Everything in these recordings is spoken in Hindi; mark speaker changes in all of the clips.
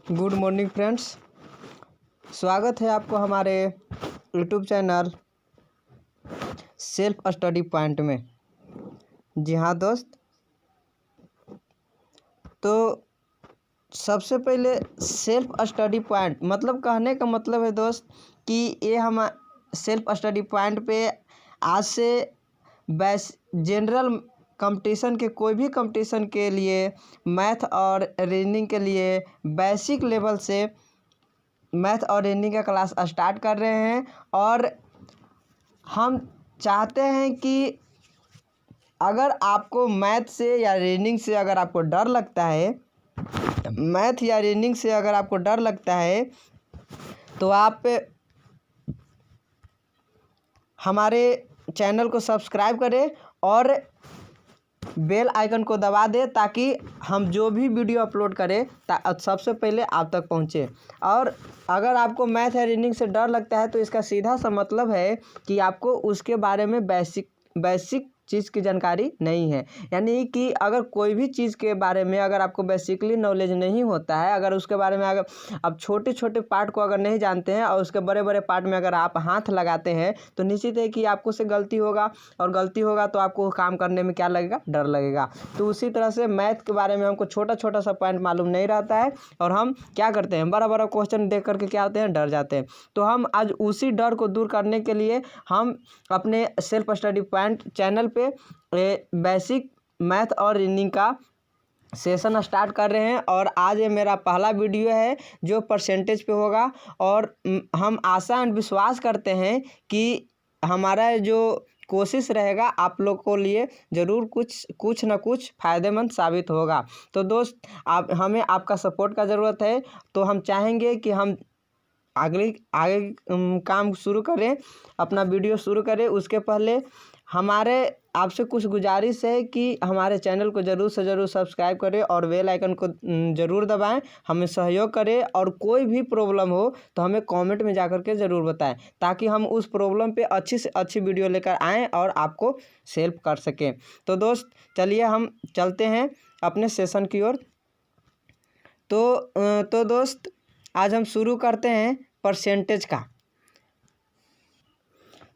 Speaker 1: गुड मॉर्निंग फ्रेंड्स, स्वागत है आपको हमारे YouTube channel self study point में। जी हाँ दोस्त, तो सबसे पहले सेल्फ स्टडी पॉइंट मतलब कहने का मतलब है दोस्त कि ये हम सेल्फ स्टडी पॉइंट पे आज से जनरल कंपटीशन के कोई भी कंपटीशन के लिए मैथ और रीजनिंग के लिए बेसिक लेवल से मैथ और रीजनिंग का क्लास स्टार्ट कर रहे हैं। और हम चाहते हैं कि अगर आपको मैथ से या रीजनिंग से अगर आपको डर लगता है तो आप हमारे चैनल को सब्सक्राइब करें और बेल आइकन को दबा दें ताकि हम जो भी वीडियो अपलोड करें सबसे पहले आप तक पहुंचे। और अगर आपको मैथ या रीजनिंग से डर लगता है तो इसका सीधा सा मतलब है कि आपको उसके बारे में बेसिक चीज़ की जानकारी नहीं है। यानी कि अगर कोई भी चीज़ के बारे में अगर आपको बेसिकली नॉलेज नहीं होता है, अगर उसके बारे में अगर आप छोटे छोटे पार्ट को अगर नहीं जानते हैं और उसके बड़े बड़े पार्ट में अगर आप हाथ लगाते हैं तो निश्चित है कि आपको से गलती होगा, और गलती होगा तो आपको काम करने में क्या लगेगा, डर लगेगा। तो उसी तरह से मैथ के बारे में हमको छोटा छोटा सा पॉइंट मालूम नहीं रहता है और हम क्या करते हैं, बड़ा बड़ा क्वेश्चन देख करके क्या होते हैं, डर जाते हैं। तो हम आज उसी डर को दूर करने के लिए हम अपने सेल्फ स्टडी पॉइंट चैनल पे बेसिक मैथ और रीजनिंग का सेशन स्टार्ट कर रहे हैं। और आज ये मेरा पहला वीडियो है जो परसेंटेज पे होगा। और हम आशा एंड विश्वास करते हैं कि हमारा जो कोशिश रहेगा आप लोग को लिए ज़रूर कुछ ना कुछ फ़ायदेमंद साबित होगा। तो दोस्त, हमें आपका सपोर्ट का ज़रूरत है। तो हम चाहेंगे कि हम आगे काम शुरू करें, अपना वीडियो शुरू करें। उसके पहले हमारे आपसे कुछ गुजारिश है कि हमारे चैनल को ज़रूर से ज़रूर सब्सक्राइब करें और बेल आइकन को ज़रूर दबाएं, हमें सहयोग करें। और कोई भी प्रॉब्लम हो तो हमें कमेंट में जाकर के ज़रूर बताएं ताकि हम उस प्रॉब्लम पे अच्छी से अच्छी वीडियो लेकर आएँ और आपको हेल्प कर सकें। तो दोस्त चलिए हम चलते हैं अपने सेशन की ओर। तो दोस्त आज हम शुरू करते हैं परसेंटेज का।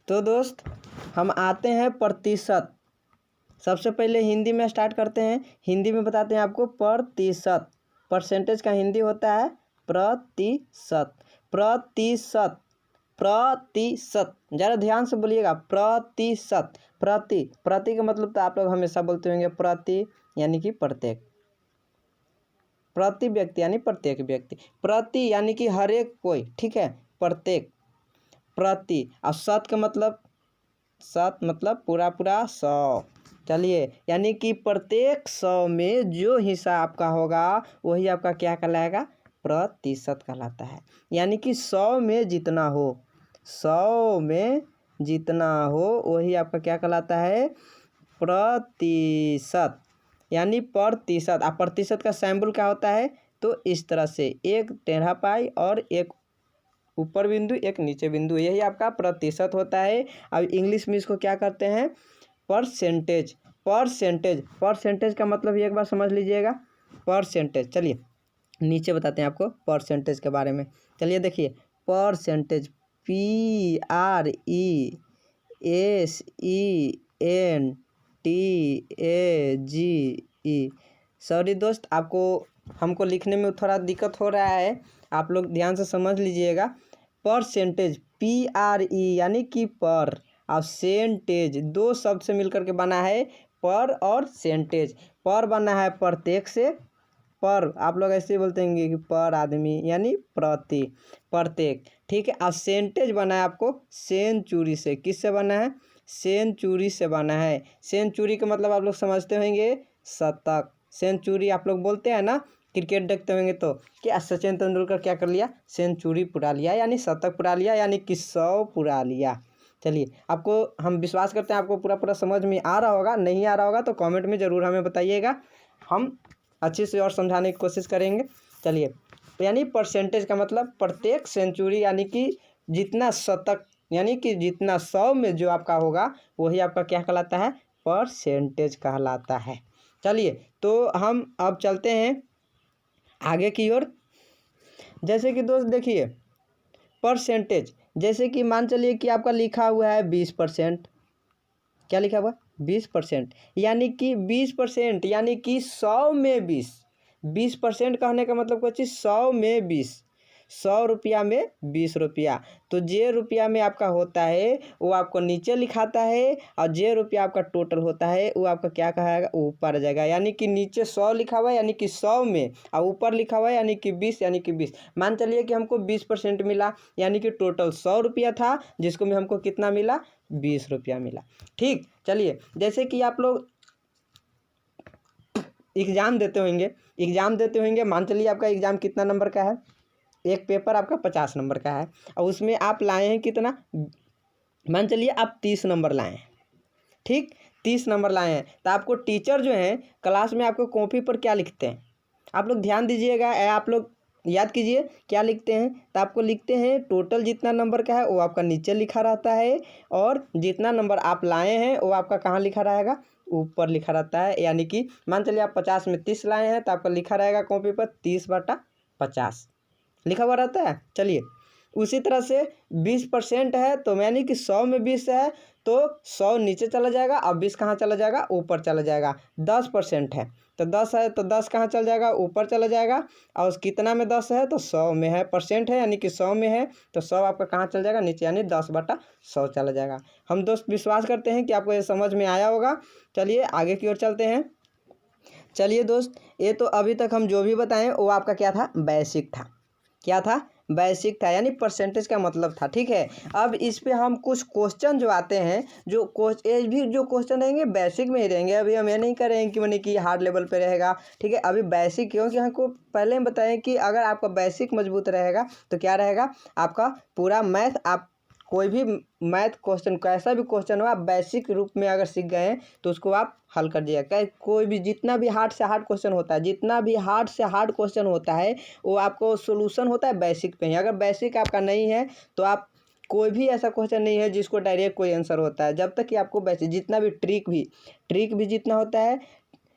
Speaker 1: तो दोस्त हम आते हैं प्रतिशत। सबसे पहले हिंदी में स्टार्ट करते हैं। हिंदी में बताते हैं आपको प्रतिशत। परसेंटेज का हिंदी होता है प्रतिशत। प्रतिशत प्रतिशत ज़रा ध्यान से बोलिएगा, प्रतिशत। प्रति का मतलब तो आप लोग हमेशा बोलते होंगे प्रति यानी कि प्रत्येक, प्रति व्यक्ति यानी प्रत्येक व्यक्ति, प्रति यानी कि हर एक कोई, ठीक है, प्रत्येक, प्रति। और शत का मतलब, शत मतलब पूरा 100। चलिए, यानी कि प्रत्येक 100 में जो हिस्सा आपका होगा वही आपका क्या कहलाएगा, प्रतिशत कहलाता है। यानी कि 100 में जितना हो, 100 में जितना हो वही आपका क्या कहलाता है, प्रतिशत यानी प्रतिशत। अब प्रतिशत का सिंबल क्या होता है, तो इस तरह से एक टेढ़ा पाई और एक ऊपर बिंदु एक नीचे बिंदु, यही आपका प्रतिशत होता है। अब इंग्लिश में इसको क्या करते हैं, परसेंटेज। परसेंटेज का मतलब एक बार समझ लीजिएगा, परसेंटेज। चलिए नीचे बताते हैं आपको परसेंटेज के बारे में। चलिए देखिए, परसेंटेज PRECENTAGE। सॉरी दोस्त, हमको लिखने में थोड़ा दिक्कत हो रहा है, आप लोग ध्यान से समझ लीजिएगा। परसेंटेज PRE यानी कि पर, और सेंटेज दो शब्द से मिलकर के बना है, पर और सेंटेज। पर बना है प्रत्येक से, पर आप लोग ऐसे बोलते हैं कि पर आदमी यानी प्रति, प्रत्येक, ठीक है। और सेंटेज बना है आपको सेंचुरी से। किससे बना है, सेंचुरी से बना है। सेंचुरी का मतलब आप लोग समझते होंगे शतक। सेंचुरी आप लोग बोलते हैं ना, क्रिकेट देखते होंगे तो क्या सचिन तेंदुलकर क्या कर लिया, सेंचुरी पुरा लिया, यानी शतक पुरा लिया, यानी कि 100 पुरा लिया। चलिए, आपको हम विश्वास करते हैं आपको पूरा समझ में आ रहा होगा। नहीं आ रहा होगा तो कमेंट में ज़रूर हमें बताइएगा, हम अच्छे से और समझाने की कोशिश करेंगे। चलिए, यानी परसेंटेज का मतलब प्रत्येक सेंचुरी यानी कि जितना शतक यानी कि जितना 100 में जो आपका होगा वही आपका क्या कहलाता है, परसेंटेज कहलाता है। चलिए, तो हम अब चलते हैं आगे की ओर। जैसे कि दोस्त देखिए परसेंटेज, जैसे कि मान चलिए कि आपका लिखा हुआ है 20%, क्या लिखा हुआ 20%, यानी कि 20% यानी कि 100 में 20% कहने का मतलब कुछ 100 में 20, 100 रुपया में 20 रुपया। तो जे रुपया में आपका होता है वो आपको नीचे लिखाता है, और जे रुपया आपका टोटल होता है वो आपका क्या कहेगा ऊपर आ जाएगा। यानी कि नीचे 100 लिखा हुआ है यानी कि 100 में, और ऊपर लिखा हुआ है यानी कि 20 यानी कि 20। मान चलिए कि हमको 20% मिला, यानी कि टोटल 100 रुपया था जिसको में हमको कितना मिला 20 रुपया मिला। ठीक, चलिए जैसे कि आप लोग एग्ज़ाम देते होंगे, मान चलिए आपका एग्ज़ाम कितना नंबर का है, एक पेपर आपका 50 नंबर का है, और उसमें आप लाए हैं कितना, मान चलिए आप 30 नंबर लाए हैं। ठीक, 30 नंबर लाए हैं, तो आपको टीचर जो है क्लास में आपको कॉपी पर क्या लिखते हैं, आप लोग ध्यान दीजिएगा, आप लोग याद कीजिए क्या लिखते हैं। तो आपको लिखते हैं टोटल जितना नंबर का है वो आपका नीचे लिखा रहता है, और जितना नंबर आप लाए हैं वो आपका कहाँ लिखा रहेगा, ऊपर लिखा रहता है। यानी कि मान चलिए आप 50 में 30 लाए हैं तो आपका लिखा रहेगा कॉपी पर 30/50 लिखा हुआ रहता है। चलिए उसी तरह से 20% है तो यानी कि 100 में 20 है तो 100 नीचे चला जाएगा, अब 20 कहाँ चला जाएगा, ऊपर चला जाएगा। 10% है तो 10 है तो 10 कहाँ चला जाएगा, ऊपर चला जाएगा। और उस कितना में 10 है तो 100 में है, परसेंट है यानी कि 100 में है तो 100 आपका कहाँ चला जाएगा, नीचे, यानी 10/100 चला जाएगा। हम दोस्त विश्वास करते हैं कि आपको ये समझ में आया होगा। चलिए आगे की ओर चलते हैं। चलिए दोस्त, ये तो अभी तक हम जो भी बताएं वो आपका क्या था, बेसिक था। क्या था, बेसिक था, यानी परसेंटेज का मतलब था। ठीक है, अब इस पे हम कुछ क्वेश्चन जो आते हैं, जो क्वेश्चन रहेंगे बेसिक में ही रहेंगे। अभी हम ये नहीं करेंगे कि मैंने कि हार्ड लेवल पे रहेगा। ठीक है, अभी बेसिक, क्योंकि हमको पहले हम बताएं कि अगर आपका बेसिक मजबूत रहेगा तो क्या रहेगा, आपका पूरा मैथ, आप कोई भी मैथ क्वेश्चन, कैसा भी क्वेश्चन हो, आप बेसिक रूप में अगर सीख गए हैं तो उसको आप हल कर दिएगा। कोई भी जितना भी हार्ड से हार्ड क्वेश्चन होता है, जितना भी हार्ड से हार्ड क्वेश्चन होता है वो आपको सोल्यूशन होता है बेसिक पे ही। अगर बेसिक आपका नहीं है तो आप, कोई भी ऐसा क्वेश्चन नहीं है जिसको डायरेक्ट कोई आंसर होता है, जब तक कि आपको बेसिक, जितना भी ट्रिक भी जितना होता है,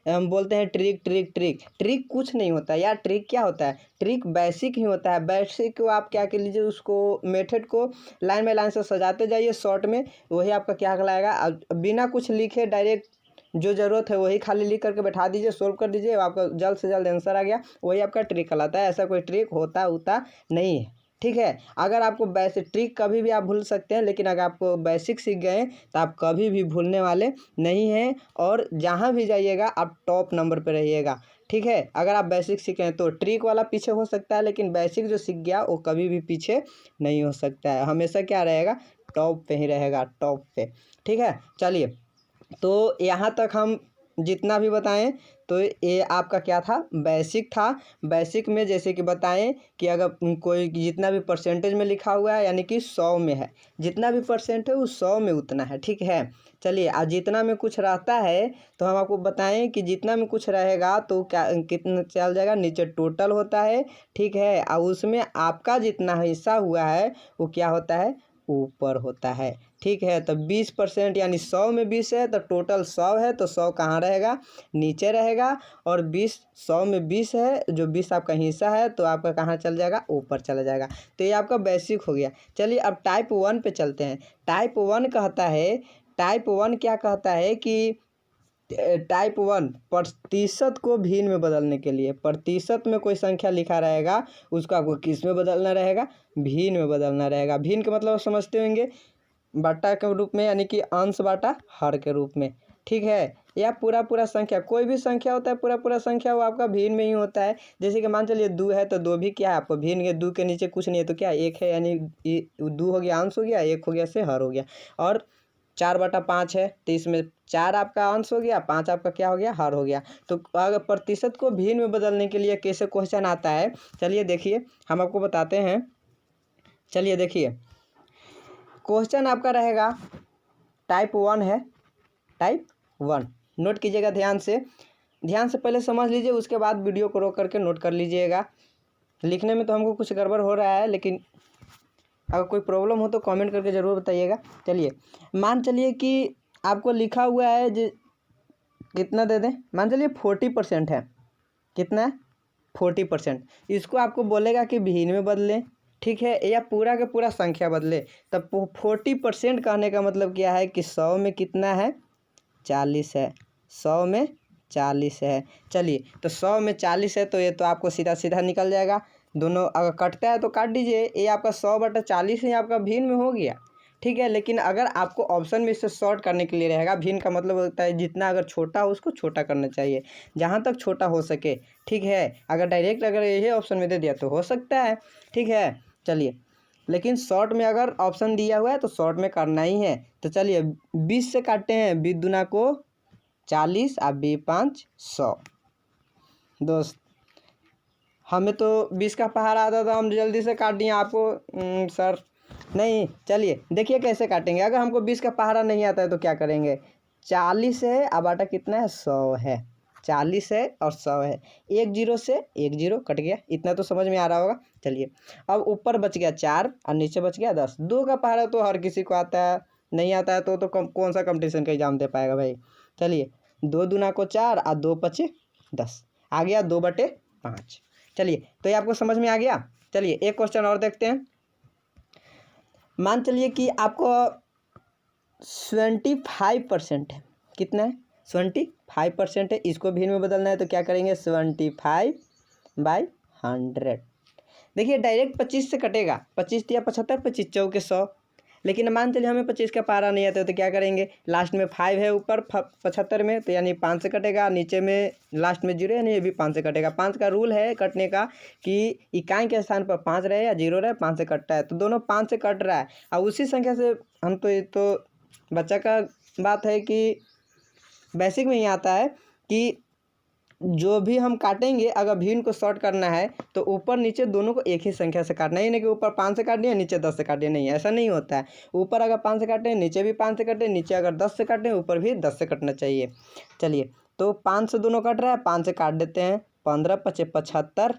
Speaker 1: हम बोलते हैं ट्रिक कुछ नहीं होता यार। ट्रिक क्या होता है, ट्रिक बेसिक ही होता है। बेसिक को आप क्या कर लीजिए, उसको मेथड को लाइन बाय लाइन से सजाते जाइए शॉर्ट में, वही आपका क्या कहलाएगा, बिना कुछ लिखे डायरेक्ट जो ज़रूरत है वही खाली लिख करके बैठा दीजिए, सोल्व कर दीजिए, आपका जल्द से जल्द आंसर आ गया, वही आपका ट्रिक कहलाता है। ऐसा कोई ट्रिक होता नहीं है। ठीक है, अगर आपको बेसिक, ट्रिक कभी भी आप भूल सकते हैं, लेकिन अगर आपको बेसिक सीख गए तो आप कभी भी भूलने वाले नहीं हैं, और जहाँ भी जाइएगा आप टॉप नंबर पे रहिएगा। ठीक है, अगर आप बेसिक सीखें तो ट्रिक वाला पीछे हो सकता है, लेकिन बेसिक जो सीख गया वो कभी भी पीछे नहीं हो सकता है, हमेशा क्या रहेगा, टॉप पे ही रहेगा, टॉप पे। ठीक है, चलिए तो यहाँ तक हम जितना भी बताएं तो ये आपका क्या था, बेसिक था। बेसिक में जैसे कि बताएं कि अगर कोई जितना भी परसेंटेज में लिखा हुआ है यानी कि 100 में है, जितना भी परसेंट है वो 100 में उतना है। ठीक है, चलिए आज जितना में कुछ रहता है तो हम आपको बताएं कि जितना में कुछ रहेगा तो क्या कितना चल जाएगा, नीचे टोटल होता है। ठीक है, और उसमें आपका जितना हिस्सा हुआ है वो क्या होता है, ऊपर होता है। ठीक है, तो 20% यानी 100 में 20 है तो टोटल 100 है, तो 100 कहाँ रहेगा, नीचे रहेगा। और 100 में 20 है, जो 20 आपका हिस्सा है तो आपका कहाँ चल जाएगा, ऊपर चला जाएगा। तो ये आपका बेसिक हो गया। चलिए अब टाइप 1 पे चलते हैं। टाइप 1 कहता है, टाइप 1 क्या कहता है कि टाइप 1 प्रतिशत को भिन्न में बदलने के लिए, प्रतिशत में कोई संख्या लिखा रहेगा उसको आपको किस में बदलना रहेगा, भिन्न में बदलना रहेगा। भिन्न का मतलब समझते होंगे, बट्टा के रूप में, यानी कि अंश बाटा हर के रूप में। ठीक है, या पूरा संख्या, कोई भी संख्या होता है पूरा संख्या वो आपका भिन्न में ही होता है। जैसे कि मान चलिए 2 है तो 2 भी क्या है आपको भिन्न है, 2 के नीचे कुछ नहीं है तो क्या 1 है, यानी 2 हो गया अंश हो गया, 1 हो गया से हर हो गया। और 4/5 है तो इसमें 4 आपका अंश हो गया, 5 आपका क्या हो गया, हर हो गया। तो अगर प्रतिशत को भिन्न में बदलने के लिए कैसे क्वेश्चन आता है, चलिए देखिए हम आपको बताते हैं। चलिए देखिए क्वेश्चन आपका रहेगा, टाइप 1 है, टाइप 1 नोट कीजिएगा ध्यान से पहले समझ लीजिए, उसके बाद वीडियो को रोक करके नोट कर लीजिएगा। लिखने में तो हमको कुछ गड़बड़ हो रहा है, लेकिन अगर कोई प्रॉब्लम हो तो कमेंट करके ज़रूर बताइएगा। चलिए मान चलिए कि आपको लिखा हुआ है कितना दे दें, मान चलिए 40% है, कितना है 40%। इसको आपको बोलेगा कि भिन्न में बदलें, ठीक है, या पूरा का पूरा संख्या बदले। तब 40% कहने का मतलब क्या है कि 100 में कितना है, 40 है, 100 में 40 है। चलिए, तो 100 में 40 है, तो ये तो आपको सीधा सीधा निकल जाएगा। दोनों अगर कटता है तो काट दीजिए, ये आपका 100/40 ही आपका भिन्न में हो गया, ठीक है। लेकिन अगर आपको ऑप्शन में इससे शॉर्ट करने के लिए रहेगा, भिन्न का मतलब होता है जितना अगर छोटा हो उसको छोटा करना चाहिए, जहाँ तक छोटा हो सके, ठीक है। अगर डायरेक्ट अगर यही ऑप्शन में दे दिया तो हो सकता है, ठीक है। चलिए, लेकिन शॉर्ट में अगर ऑप्शन दिया हुआ है तो शॉर्ट में करना ही है। तो चलिए 20 से काटते हैं, 20 दूना को 40 और 20×5 100। दोस्त हमें तो 20 का पहाड़ा आता था, हम जल्दी से काट दिए, आपको सर नहीं। चलिए देखिए कैसे काटेंगे। अगर हमको 20 का पहाड़ा नहीं आता है तो क्या करेंगे, 40 है, अब आटा कितना है, 100 है, 40 है और 100 है, 1 0 से 1 0 कट गया। इतना तो समझ में आ रहा होगा। चलिए, अब ऊपर बच गया 4 और नीचे बच गया 10। 2 का पहाड़ा तो हर किसी को आता है, नहीं आता है तो कौन सा कंपटीशन का एग्जाम दे पाएगा भाई। चलिए, 2 दूना को 4 और 2 5 10, आ गया 2/5। चलिए, तो ये आपको समझ में आ गया। चलिए एक क्वेश्चन और देखते हैं। मान चलिए कि आपको 25% है, कितना है, 25% है, इसको भिन्न में बदलना है तो क्या करेंगे, 75/100। देखिए डायरेक्ट 25 से कटेगा, 25 या 75, 25 चौके 100। लेकिन मान चलिए हमें 25 का पहाड़ा नहीं आता है तो क्या करेंगे, लास्ट में 5 है ऊपर 75 में, तो यानी 5 से कटेगा, नीचे में लास्ट में 0 यानी ये भी 5 से कटेगा। 5 का रूल है कटने का कि इकाई के स्थान पर 5 रहे या 0 रहे, 5 से कटता है, तो दोनों 5 से कट रहा है। और उसी संख्या से हम तो ये तो बच्चा का बात है कि बेसिक में ही आता है कि जो भी हम काटेंगे अगर भिन्न को शॉर्ट करना है तो ऊपर नीचे दोनों को एक ही संख्या से काटना है, नहीं कि ऊपर 5 से काट दिया नीचे 10 से काट दिया, नहीं, ऐसा नहीं होता है। ऊपर अगर 5 से काटे नीचे भी 5 से काटे, नीचे अगर 10 से काटे ऊपर भी 10 से कटना चाहिए। चलिए, तो 5 से दोनों कट रहा है, 5 से काट देते हैं, 15 × 5 = 75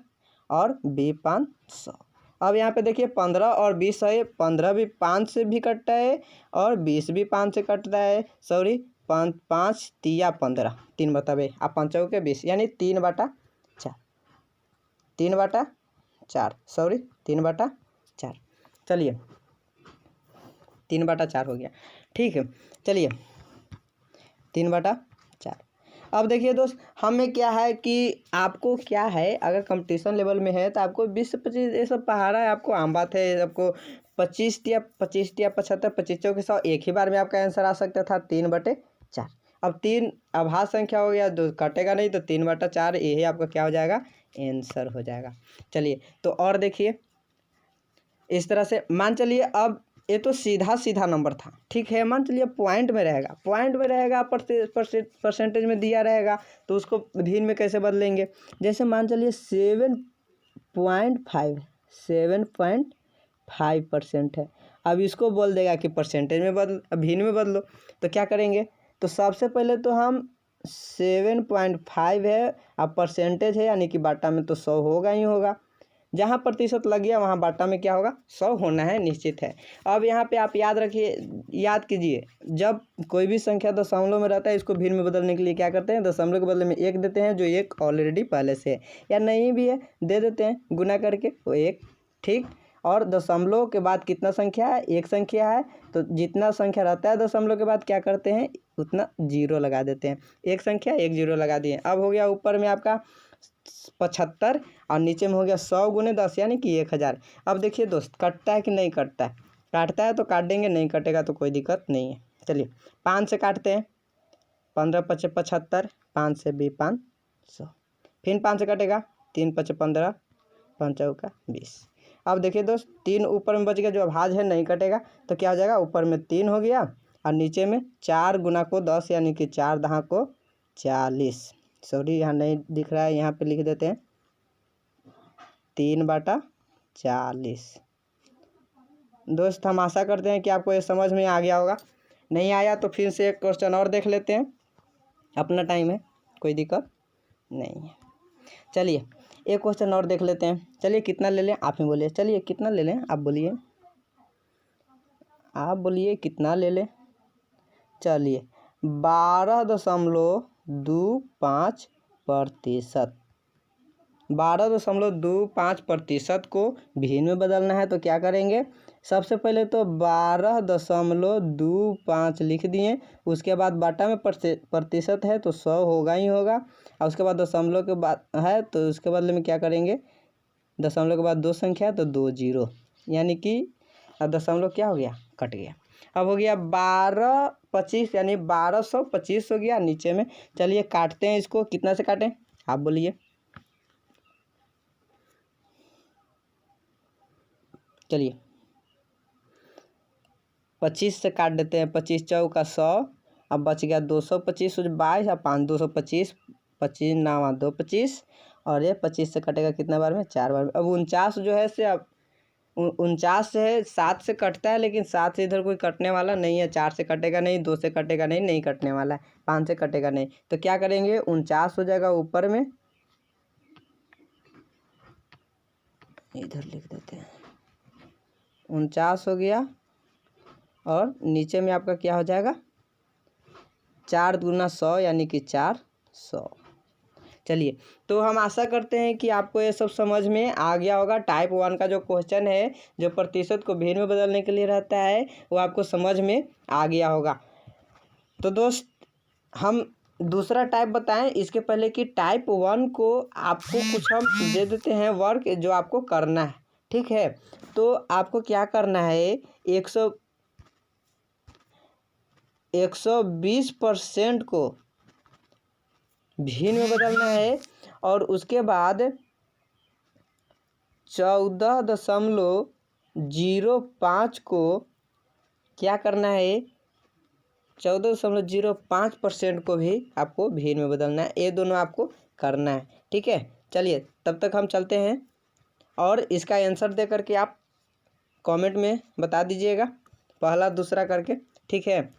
Speaker 1: और 20×5 100। अब यहाँ पे देखिए 15 और 20 है, 15 भी 5 से भी कटता है और 20 भी 5 से कटता है, सॉरी 5 तिया 15, 3 बतावे आप 5 चौके 20 यानी 3/4, 3/4, सॉरी 3/4। चलिए 3/4 हो गया, ठीक है। चलिए 3/4। अब देखिए दोस्त, हमें क्या है कि आपको क्या है, अगर कंपटीशन लेवल में है तो आपको 20 से 25 ये सब पहाड़ा है, आपको आम बात है। आपको 25 या 75, 25 चौके 100 एक ही बार में आपका आंसर आ सकता था, 3/4। अब 3 अभाज्य संख्या हो गया, जो कटेगा नहीं, तो 3/4 यही आपका क्या हो जाएगा, आंसर हो जाएगा। चलिए, तो और देखिए इस तरह से मान चलिए, अब ये तो सीधा सीधा नंबर था, ठीक है। मान चलिए पॉइंट में रहेगा, परसेंटेज में दिया रहेगा, तो उसको भिन्न में कैसे बदलेंगे। जैसे मान चलिए 7.5% है, अब इसको बोल देगा कि परसेंटेज में भिन्न में बदलो, तो क्या करेंगे, तो सबसे पहले तो हम 7.5 है, अब परसेंटेज है यानी कि बाटा में तो 100 होगा ही होगा, जहाँ प्रतिशत लग गया वहाँ बाटा में क्या होगा, 100 होना है, निश्चित है। अब यहाँ पे आप याद रखिए, याद कीजिए, जब कोई भी संख्या दशमलव में रहता है, इसको भिन्न में बदलने के लिए क्या करते हैं, दशमलव के बदले में 1 देते हैं, जो 1 ऑलरेडी पहले से है, या नहीं भी है दे देते हैं गुना करके वो 1, ठीक। और दशमलव के बाद कितना संख्या है, एक संख्या है, तो जितना संख्या रहता है दशमलव के बाद क्या करते हैं, उतना 0 लगा देते हैं, एक संख्या 1 0 लगा दिए। अब हो गया ऊपर में आपका 75 और नीचे में हो गया 100 × 10 यानी कि 1000। अब देखिए दोस्त, कटता है कि नहीं कटता है, काटता है तो काट देंगे, नहीं कटेगा तो कोई दिक्कत नहीं है। चलिए 5 से काटते हैं, 15 × 5 = 75, 5 से 20×5 100, फिर 5 से कटेगा, 3 × 5 = 15, 5 चौका 20। अब देखिए दोस्त, 3 ऊपर में बच गया, जो अभाज्य है नहीं कटेगा, तो क्या हो जाएगा, ऊपर में 3 हो गया और नीचे में 4 × 10 यानी कि 4 10 को 40, सॉरी यहाँ नहीं दिख रहा है, यहाँ पे लिख देते हैं 3/40। दोस्त हम आशा करते हैं कि आपको ये समझ में आ गया होगा, नहीं आया तो फिर से एक क्वेश्चन और देख लेते हैं, अपना टाइम है, कोई दिक्कत नहीं है। चलिए एक क्वेश्चन और देख लेते हैं। चलिए कितना ले लें, आप ही बोलिए, चलिए कितना ले लें, आप बोलिए, आप बोलिए कितना ले लें। चलिए 12.25%, 12.25% को भिन्न में बदलना है तो क्या करेंगे। सबसे पहले तो 12.25 लिख दिए, उसके बाद बाटा में प्रतिशत है तो 100 होगा ही होगा, और उसके बाद दशमलव के बाद है तो उसके बदले में क्या करेंगे, दशमलव के बाद 2 संख्या तो 2 जीरो, यानी कि दशमलव क्या हो गया, कट गया। अब हो गया 12.25 यानी 1225 हो गया नीचे में। चलिए काटते हैं इसको, कितना से काटें आप बोलिए। चलिए 25 से काट देते हैं, 25 चौका 100, अब बच गया 225, 22 और 5 225, 25 9 2 25, और ये 25 से कटेगा कितना बार में, 4 बार में। अब 49 जो है से अब 49 से है, 7 से कटता है लेकिन 7 से इधर कोई कटने वाला नहीं है, 4 से कटेगा नहीं, 2 से कटेगा नहीं, नहीं कटने वाला है, 5 से कटेगा नहीं, तो क्या करेंगे 49 हो जाएगा ऊपर में, इधर लिख देते हैं 49 हो गया, और नीचे में आपका क्या हो जाएगा 4 दूना 100 यानी कि 400। चलिए तो हम आशा करते हैं कि आपको ये सब समझ में आ गया होगा। टाइप 1 का जो क्वेश्चन है जो प्रतिशत को भिन्न में बदलने के लिए रहता है वो आपको समझ में आ गया होगा। तो दोस्त हम दूसरा टाइप बताएं इसके पहले कि टाइप 1 को आपको कुछ हम दे देते हैं वर्क जो आपको करना है, ठीक है। तो आपको क्या करना है, 120% को भिन्न में बदलना है, और उसके बाद 14.05 को क्या करना है, 14.05% को भी आपको भिन्न में बदलना है। ये दोनों आपको करना है, ठीक है। चलिए तब तक हम चलते हैं, और इसका आंसर दे करके आप कमेंट में बता दीजिएगा पहला दूसरा करके, ठीक है।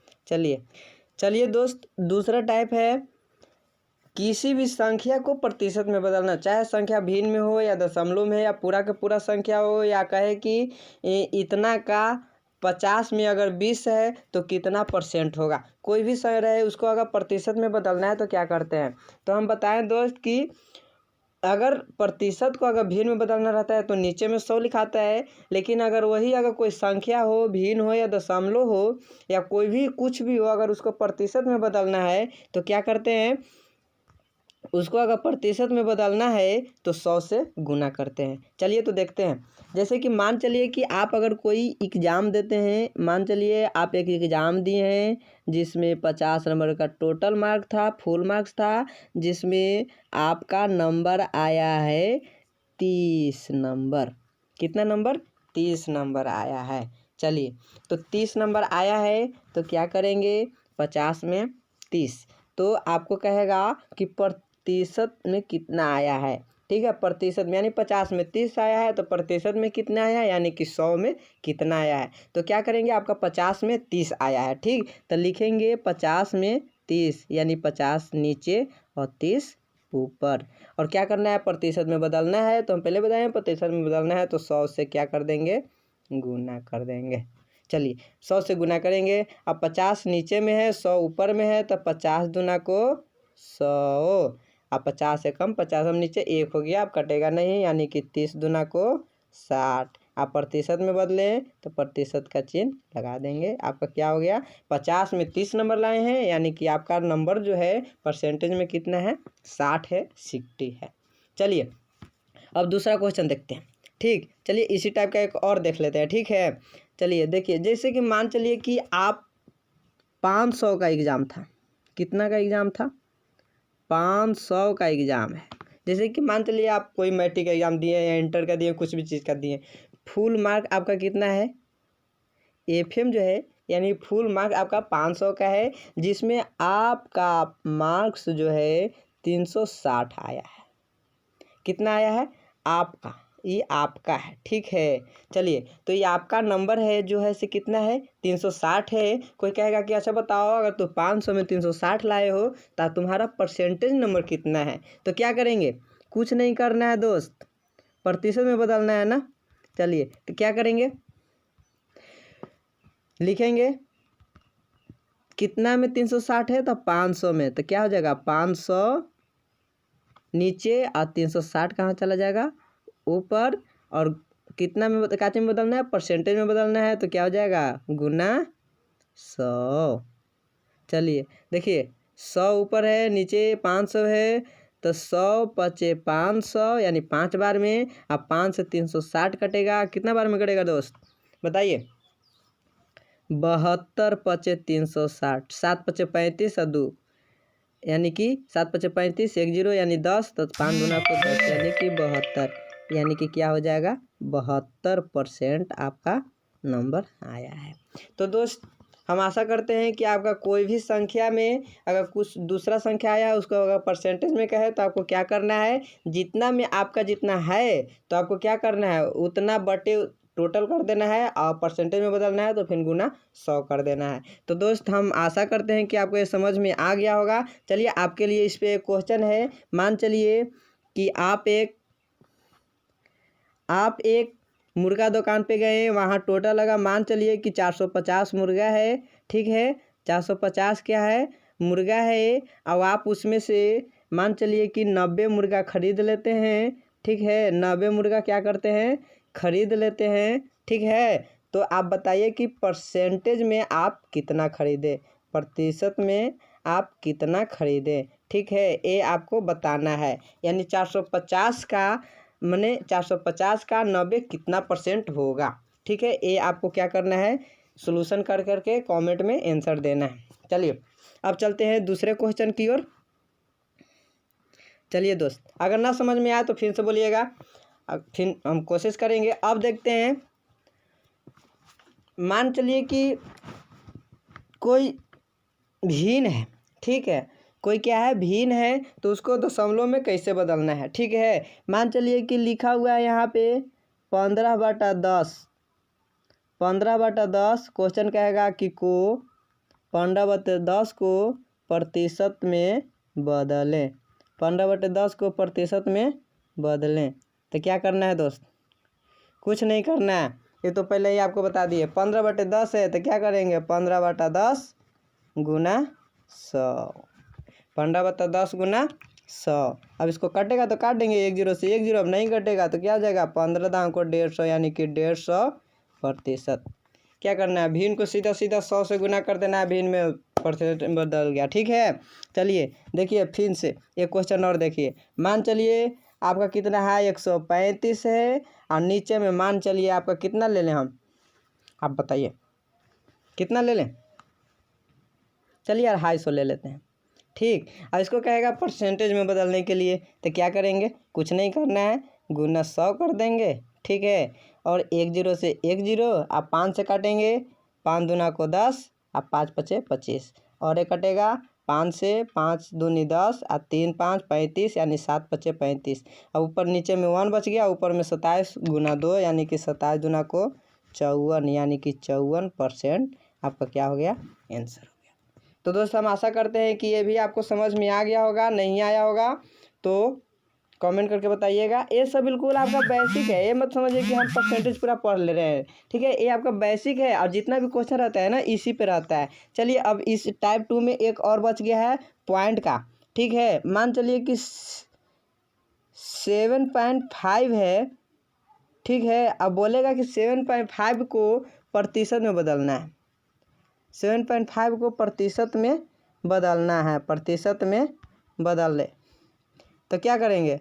Speaker 1: चलिए दोस्त दूसरा टाइप है किसी भी संख्या को प्रतिशत में बदलना, चाहे संख्या भिन्न में हो या दशमलव में या पूरा का पूरा संख्या हो, या कहे कि इतना का 50 में अगर 20 है तो कितना % होगा, कोई भी संख्या रहे उसको अगर प्रतिशत में बदलना है तो क्या करते हैं। तो हम बताएं दोस्त कि अगर प्रतिशत को अगर भिन्न में बदलना रहता है तो नीचे में 100 लिखाता है, लेकिन अगर कोई संख्या हो, भिन्न हो या दशमलव हो या कोई भी कुछ भी हो, अगर उसको प्रतिशत में बदलना है तो क्या करते हैं, उसको अगर प्रतिशत में बदलना है तो 100 से गुना करते हैं। चलिए तो देखते हैं, जैसे कि मान चलिए कि आप अगर कोई एग्ज़ाम देते हैं, मान चलिए आप एक एग्ज़ाम दिए हैं जिसमें 50 नंबर का टोटल मार्क था, फुल मार्क्स था, जिसमें आपका नंबर आया है 30 नंबर। कितना नंबर, 30 नंबर आया है। चलिए तो 30 नंबर आया है तो क्या करेंगे, 50 में 30, तो आपको कहेगा कि प्रतिशत में कितना आया है, ठीक है। प्रतिशत में यानी 50 में 30 आया है तो प्रतिशत में कितना आया है, यानी कि 100 में कितना आया है। तो क्या करेंगे, आपका 50 में 30 आया है, ठीक, तो लिखेंगे 50 में 30 यानी 50 नीचे और 30 ऊपर। और क्या करना है, प्रतिशत में बदलना है, तो हम पहले बताएं प्रतिशत में बदलना है तो 100 से क्या कर देंगे, गुना कर देंगे। चलिए 100 से गुना करेंगे, अब 50 नीचे में है 100 ऊपर में है, तो 50 दूना को 100, अब 50 से कम 50 हम नीचे 1 हो गया, अब कटेगा नहीं, यानी कि 30 दूना को 60। आप प्रतिशत में बदलें तो प्रतिशत का चिन्ह लगा देंगे, आपका क्या हो गया, 50 में 30 नंबर लाए हैं, यानी कि आपका नंबर जो है परसेंटेज में कितना है, 60 है, 60 है। चलिए अब दूसरा क्वेश्चन देखते हैं, ठीक। चलिए इसी टाइप का एक और देख लेते हैं, ठीक है। चलिए देखिए, जैसे कि मान चलिए कि आप 500 का एग्ज़ाम था, कितना का एग्ज़ाम था, 500 का एग्ज़ाम है। जैसे कि मान चलिए आप कोई मैट्रिक का एग्ज़ाम दिए या इंटर का दिए, कुछ भी चीज़ का दिए, फुल मार्क आपका कितना है, एफएम जो है यानी फुल मार्क आपका 500 का है, जिसमें आपका मार्क्स जो है 360 आया है। कितना आया है, आपका, ये आपका है, ठीक है। चलिए तो ये आपका नंबर है जो है से कितना है, 360 है। कोई कहेगा कि अच्छा बताओ अगर तुम 500 में 360 लाए हो तो तुम्हारा परसेंटेज नंबर कितना है। तो क्या करेंगे, कुछ नहीं करना है दोस्त, प्रतिशत में बदलना है ना। चलिए तो क्या करेंगे, लिखेंगे कितना में 360 है, तो 500 में, तो क्या हो जाएगा 500 नीचे और 360 कहाँ चला जाएगा, ऊपर। और कितना में काचे में बदलना है, परसेंटेज में बदलना है, तो क्या हो जाएगा गुना 100। चलिए देखिए 100 ऊपर है, नीचे 500 है, तो 100 पचे 500 यानी 5 बार में। अब 5 से 360 कटेगा, कितना बार में कटेगा दोस्त बताइए। 72 पचे 360, 7 पचे 35 और 2 यानी कि 7 पचे 35, 1 0 यानी 10, तो 5 गुना को 10 यानी कि 72, यानी कि क्या हो जाएगा 72% आपका नंबर आया है। तो दोस्त हम आशा करते हैं कि आपका कोई भी संख्या में अगर कुछ दूसरा संख्या आया उसको अगर परसेंटेज में कहे तो आपको क्या करना है, जितना में आपका जितना है तो आपको क्या करना है उतना बटे टोटल कर देना है, और परसेंटेज में बदलना है तो फिर गुना 100 कर देना है। तो दोस्त हम आशा करते हैं कि आपको ये समझ में आ गया होगा। चलिए आपके लिए इस पे एक क्वेश्चन है। मान चलिए कि आप एक मुर्गा दुकान पे गए, वहाँ टोटल लगा, मान चलिए कि 450 मुर्गा है, ठीक है। 450 क्या है मुर्गा है, और आप उसमें से मान चलिए कि 90 मुर्गा खरीद लेते हैं, ठीक है। 90 मुर्गा क्या करते हैं खरीद लेते हैं, ठीक है। तो आप बताइए कि परसेंटेज में आप कितना खरीदे, प्रतिशत में आप कितना खरीदे, ठीक है। ये आपको बताना है, यानी 450 का मैंने 450 का 90 कितना परसेंट होगा, ठीक है। ये आपको क्या करना है सॉल्यूशन कर करके कमेंट में आंसर देना है। चलिए अब चलते हैं दूसरे क्वेश्चन की ओर। चलिए दोस्त अगर ना समझ में आए तो फिर से बोलिएगा, फिर हम कोशिश करेंगे। अब देखते हैं, मान चलिए कि कोई भिन्न है, ठीक है। कोई क्या है भिन्न है, तो उसको दशमलव में कैसे बदलना है, ठीक है। मान चलिए कि लिखा हुआ है यहाँ पे 15/10, 15/10। क्वेश्चन कहेगा कि को 15/10 को प्रतिशत में बदलें, 15/10 को प्रतिशत में बदलें। तो क्या करना है दोस्त, कुछ नहीं करना है, ये तो पहले ही आपको बता दिए। 15/10 है तो क्या करेंगे 15/10 गुना 100, 15/10 गुना 100। अब इसको कटेगा तो काट देंगे, 1 0 से 1 0। अब नहीं कटेगा तो क्या हो जाएगा 15 दाम को 150 यानी कि 150%। क्या करना है भिन्न को सीधा सीधा 100 से गुना कर देना है, भिन्न में परसेंट बदल गया, ठीक है। चलिए देखिए फिर से एक क्वेश्चन और देखिए। मान चलिए आपका कितना है 135 है, और नीचे में मान चलिए आपका कितना ले लें हम, आप बताइए कितना ले लें। चलिए यार 250 ले लेते हैं, ठीक। अब इसको कहेगा परसेंटेज में बदलने के लिए, तो क्या करेंगे कुछ नहीं करना है, गुना 100 कर देंगे, ठीक है। और 1 0 से 1 0, आप 5 से काटेंगे, 5 दूना को 10, आप 5 पचे 25, और एक कटेगा 5 से, 5 दूनी 10 और 3 5 35 यानी 7 पचे 35। अब ऊपर नीचे में 1 बच गया, ऊपर में 27 गुना 2 यानी कि 27 दूना को 54 यानी कि 54% आपका क्या हो गया आंसर हो गया। तो दोस्तों हम आशा करते हैं कि ये भी आपको समझ में आ गया होगा, नहीं आया होगा तो कमेंट करके बताइएगा। ये सब बिल्कुल आपका बेसिक है, ये मत समझिए कि हम परसेंटेज पूरा पढ़ ले रहे हैं, ठीक है। ये आपका बेसिक है, और जितना भी क्वेश्चन रहता है ना इसी पे रहता है। चलिए अब इस टाइप 2 में एक और बच गया है पॉइंट का, ठीक है। मान चलिए कि 7.5 है, ठीक है। अब बोलेगा कि 7.5 को प्रतिशत में बदलना है, 7.5 को प्रतिशत में बदलना है, प्रतिशत में बदल ले। तो क्या करेंगे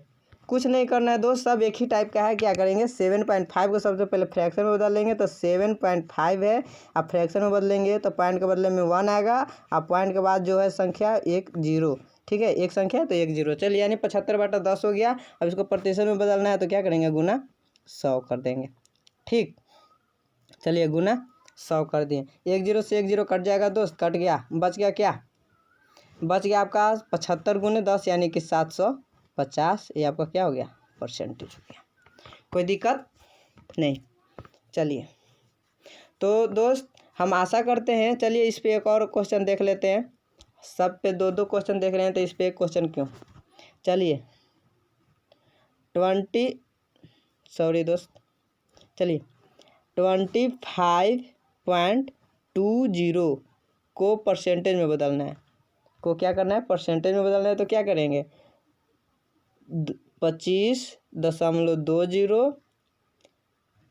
Speaker 1: कुछ नहीं करना है दोस्त, सब एक ही टाइप का है। क्या करेंगे 7.5 को सबसे पहले फ्रैक्शन में बदल लेंगे, तो 7.5 है, आप फ्रैक्शन में बदलेंगे तो पॉइंट के बदले में 1 आएगा, आप पॉइंट के बाद जो है संख्या 1 0, ठीक है। एक संख्या है तो 1 0, चलिए यानी 75/10 हो गया। अब इसको प्रतिशत में बदलना है तो क्या करेंगे गुना 100 कर देंगे, ठीक। चलिए गुना 100 कर दिए, 1 0 से 1 0 कट जाएगा दोस्त, कट गया, बच गया क्या, बच गया आपका 75 गुने 10 यानी कि 750। ये आपका क्या हो गया परसेंटेज हो गया, कोई दिक्कत नहीं। चलिए तो दोस्त हम आशा करते हैं, चलिए इस पे एक और क्वेश्चन देख लेते हैं। सब पे 2 2 क्वेश्चन देख रहे हैं तो इस पे एक क्वेश्चन क्यों। चलिए 25.20 को परसेंटेज में बदलना है, को क्या करना है परसेंटेज में बदलना है। तो क्या करेंगे 25.20।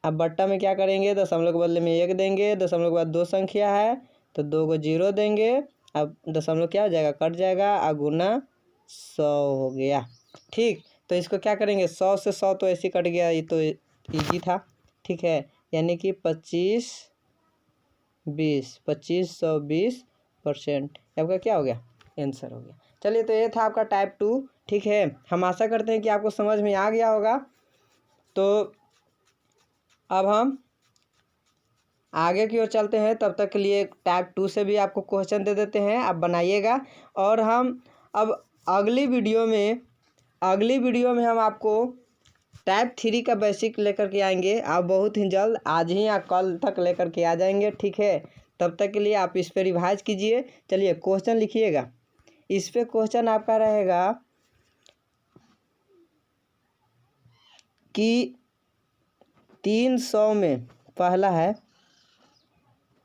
Speaker 1: अब बट्टा में क्या करेंगे, दशमलव के बदले में 1 देंगे, दशमलव के बाद 2 संख्या है तो 2 को 0 देंगे। अब दशमलव क्या हो जाएगा, कट जाएगा, और गुना 100 हो गया। ठीक, तो इसको क्या करेंगे, 100 से 100 तो ऐसे कट गया, ये तो ईजी था। ठीक है, यानी कि 25/20 आपका क्या हो गया, आंसर हो गया। चलिए, तो ये था आपका टाइप 2। ठीक है, हम आशा करते हैं कि आपको समझ में आ गया होगा। तो अब हम आगे की ओर चलते हैं, तब तक के लिए टाइप 2 से भी आपको क्वेश्चन दे देते हैं, आप बनाइएगा। और हम अब अगली वीडियो में हम आपको टाइप 3 का बेसिक लेकर के आएंगे। आप बहुत ही जल्द, आज ही या कल तक लेकर के आ जाएंगे। ठीक है, तब तक के लिए आप इस पर रिवाइज कीजिए। चलिए, क्वेश्चन लिखिएगा। इस पे क्वेश्चन आपका रहेगा कि 300 में, पहला है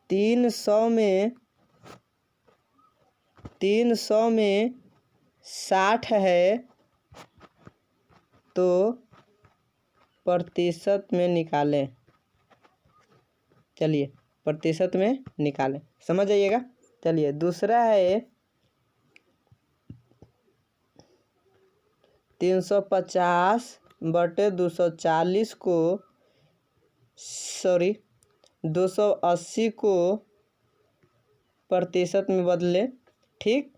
Speaker 1: 300 में 60 है तो प्रतिशत में निकालें। चलिए, प्रतिशत में निकालें, समझ जाइएगा। चलिए, दूसरा है 350/240 को 280 को प्रतिशत में बदलें। ठीक,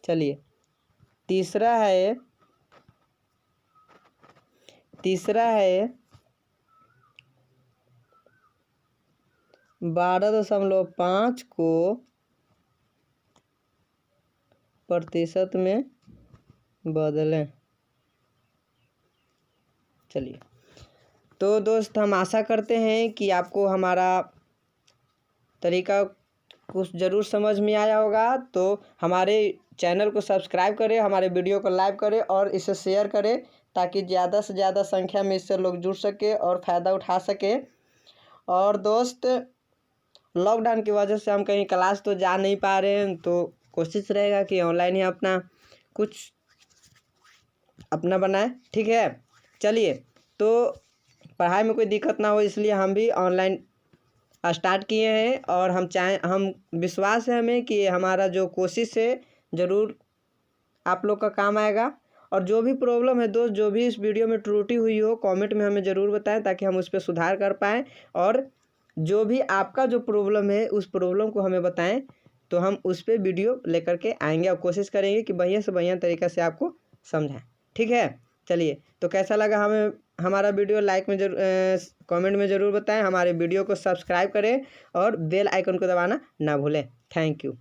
Speaker 1: चलिए, तीसरा है 12.5 को प्रतिशत में बदलें। चलिए, तो दोस्त, हम आशा करते हैं कि आपको हमारा तरीका कुछ ज़रूर समझ में आया होगा। तो हमारे चैनल को सब्सक्राइब करें, हमारे वीडियो को लाइक करें और इसे शेयर करें, ताकि ज़्यादा से ज़्यादा संख्या में इससे लोग जुड़ सके और फ़ायदा उठा सके। और दोस्त, लॉकडाउन की वजह से हम कहीं क्लास तो जा नहीं पा रहे हैं, तो कोशिश रहेगा कि ऑनलाइन ही अपना कुछ अपना बनाए। ठीक है, चलिए, तो पढ़ाई में कोई दिक्कत ना हो, इसलिए हम भी ऑनलाइन स्टार्ट किए हैं। और हम विश्वास है हमें कि हमारा जो कोशिश है ज़रूर आप लोग का काम आएगा। और जो भी प्रॉब्लम है दोस्त, जो भी इस वीडियो में त्रुटि हुई हो, कमेंट में हमें ज़रूर बताएं, ताकि हम उस पर सुधार कर पाएँ। और जो भी आपका जो प्रॉब्लम है, उस प्रॉब्लम को हमें बताएं, तो हम उस पर वीडियो लेकर के आएंगे और कोशिश करेंगे कि बढ़िया से बढ़िया तरीक़ा से आपको समझाएं। ठीक है, चलिए, तो कैसा लगा हमें हमारा वीडियो, लाइक में कमेंट में ज़रूर बताएं। हमारे वीडियो को सब्सक्राइब करें और बेल आइकन को दबाना ना भूलें। Thank you.